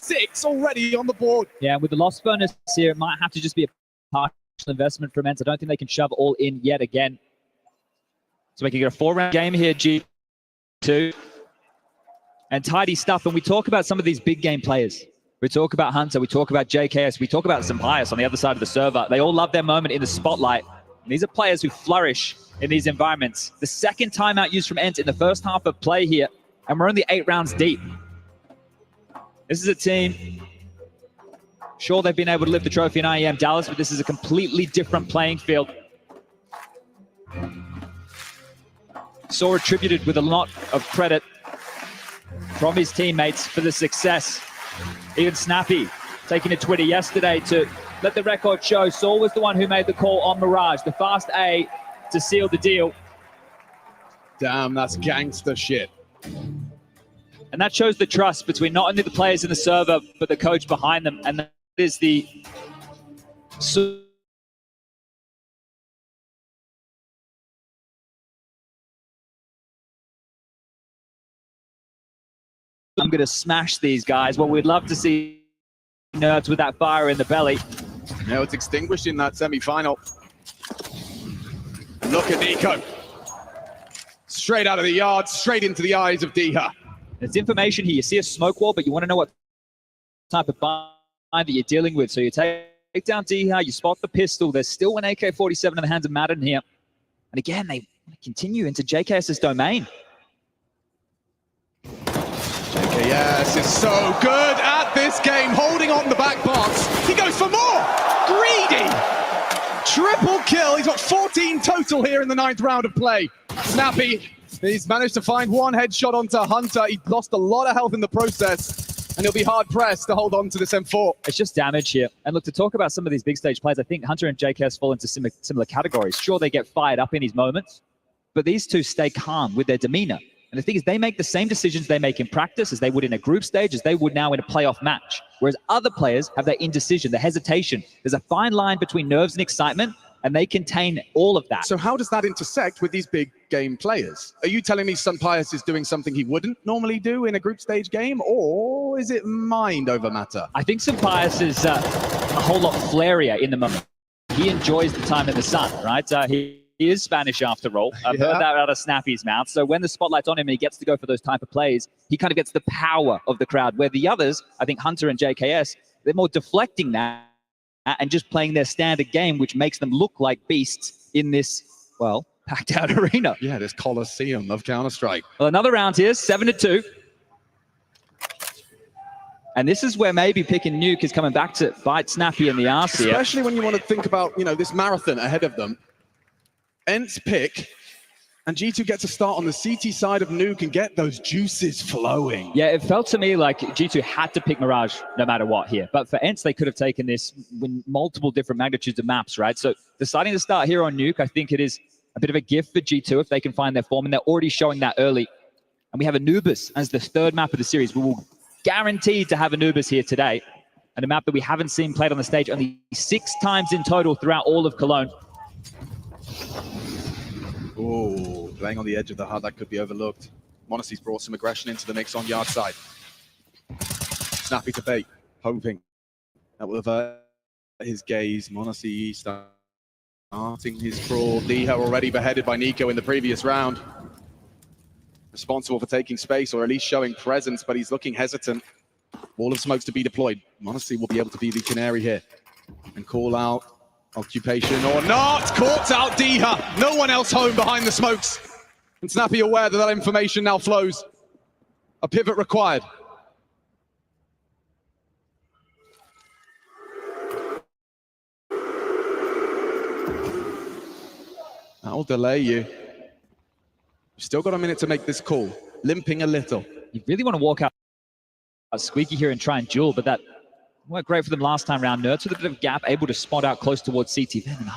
6 already on the board. Yeah, with the loss bonus here, it might have to just be a partial investment from ENCE. I don't think they can shove all in yet again. So we can get a 4-round game here, G2. And tidy stuff. And we talk about some of these big game players. We talk about Hunter, we talk about JKS, we talk about Sampaius on the other side of the server. They all love their moment in the spotlight. And these are players who flourish in these environments. The second timeout used from ENCE in the first half of play here, and we're only 8 rounds deep. This is a team, sure, they've been able to lift the trophy in IEM Dallas, but this is a completely different playing field. Saw attributed with a lot of credit from his teammates for the success. Even Snappy taking to Twitter yesterday to let the record show Saul was the one who made the call on Mirage, the fast A to seal the deal. Damn, that's gangster shit. And that shows the trust between not only the players in the server, but the coach behind them. And that is the... I'm going to smash these guys. Well, we'd love to see Nerds with that fire in the belly. No, it's extinguished in that semi-final. Look at Nico. Straight out of the yard, straight into the eyes of Diha. There's information here. You see a smoke wall, but you want to know what type of bind that you're dealing with. So you take down Diha, you spot the pistol. There's still an AK-47 in the hands of Madden here. And again, they continue into JKS's domain. JKS is so good at this game, holding on the back box. He goes for more! Greedy! Triple kill. He's got 14 total here in the 9th round of play. Snappy, he's managed to find one headshot onto Hunter. He lost a lot of health in the process, and he'll be hard-pressed to hold on to this M4. It's just damage here. And look, to talk about some of these big stage players, I think Hunter and JKS fall into similar categories. Sure, they get fired up in these moments, but these two stay calm with their demeanor. And the thing is, they make the same decisions they make in practice as they would in a group stage, as they would now in a playoff match. Whereas other players have their indecision, their hesitation. There's a fine line between nerves and excitement, and they contain all of that. So how does that intersect with these big game players? Are you telling me Sampaius is doing something he wouldn't normally do in a group stage game, or is it mind over matter? I think Sampaius is a whole lot flairier in the moment. He enjoys the time in the sun, right? He is Spanish after all. I've heard that out of Snappy's mouth. So when the spotlight's on him and he gets to go for those type of plays, he kind of gets the power of the crowd. Where the others, I think Hunter and JKS, they're more deflecting that and just playing their standard game, which makes them look like beasts in this, well, packed out arena. Yeah, this Colosseum of Counter-Strike. Well, another round here, 7-2. And this is where maybe Pick and Nuke is coming back to bite Snappy in the arse here. Especially when you want to think about, this marathon ahead of them. ENCE pick, and G2 gets a start on the CT side of Nuke and get those juices flowing. Yeah, it felt to me like G2 had to pick Mirage no matter what here. But for ENCE, they could have taken this with multiple different magnitudes of maps, right? So deciding to start here on Nuke, I think it is a bit of a gift for G2 if they can find their form, and they're already showing that early. And we have Anubis as the 3rd map of the series. We will guaranteed to have Anubis here today, and a map that we haven't seen played on the stage only 6 times in total throughout all of Cologne. Oh, playing on the edge of the hut, that could be overlooked. Monacy's brought some aggression into the mix on yard side. Snappy to bait, hoping that will avert his gaze. Monacy starting his crawl. Diha already beheaded by Nico in the previous round. Responsible for taking space, or at least showing presence, but he's looking hesitant. Wall of smokes to be deployed. Monacy will be able to be the canary here and call out occupation or not. Caught out Diha. No one else home behind the smokes. And Snappy aware that that information now flows. A pivot required. That'll delay you. You've still got a minute to make this call. Limping a little. You really want to walk out squeaky here and try and duel, but that worked great for them last time round. Nerds with a bit of gap, able to spot out close towards CT. Then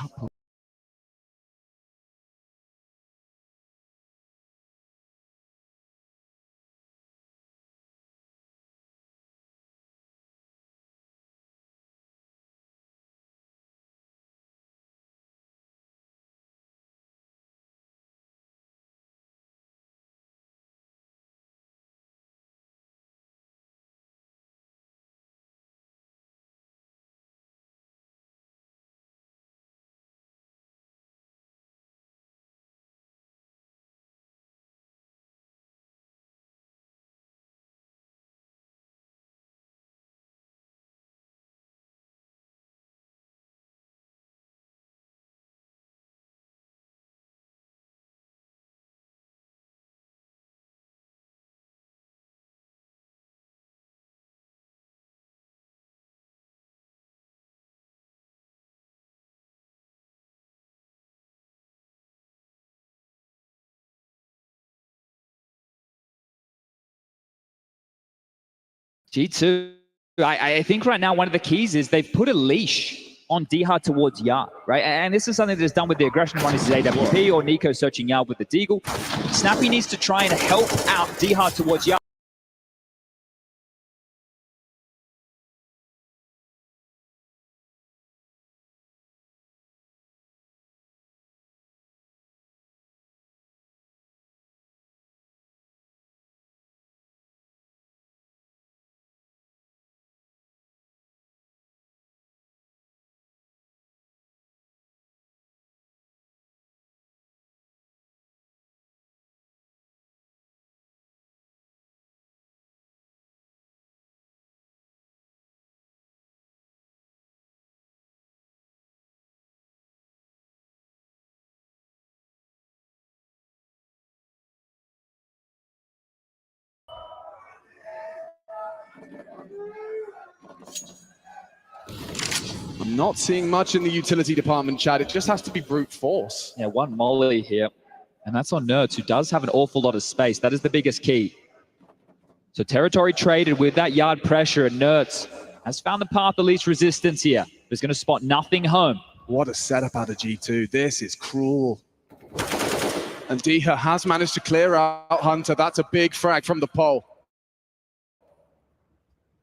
G2, I think right now one of the keys is they've put a leash on Dihard towards Yard, right? And this is something that's done with the aggression one is AWP or Nico searching Yard with the Deagle. Snappy needs to try and help out Dihard towards Yard. I'm not seeing much in the utility department, Chad. It just has to be brute force. Yeah, one molly here. And that's on Nerds, who does have an awful lot of space. That is the biggest key. So territory traded with that Yard pressure, and Nerds has found the path of least resistance here. He's going to spot nothing home. What a setup out of G2. This is cruel. And Diha has managed to clear out Hunter. That's a big frag from the pole.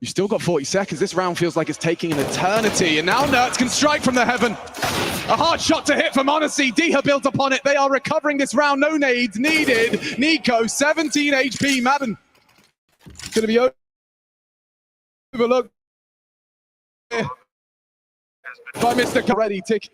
You've still got 40 seconds. This round feels like it's taking an eternity. And now Nerds can strike from the heaven. A hard shot to hit from Odyssey. Diha built upon it. They are recovering this round. No nades needed. Nico, 17 HP. Madden going to be overlooked by Mr. Ready tick.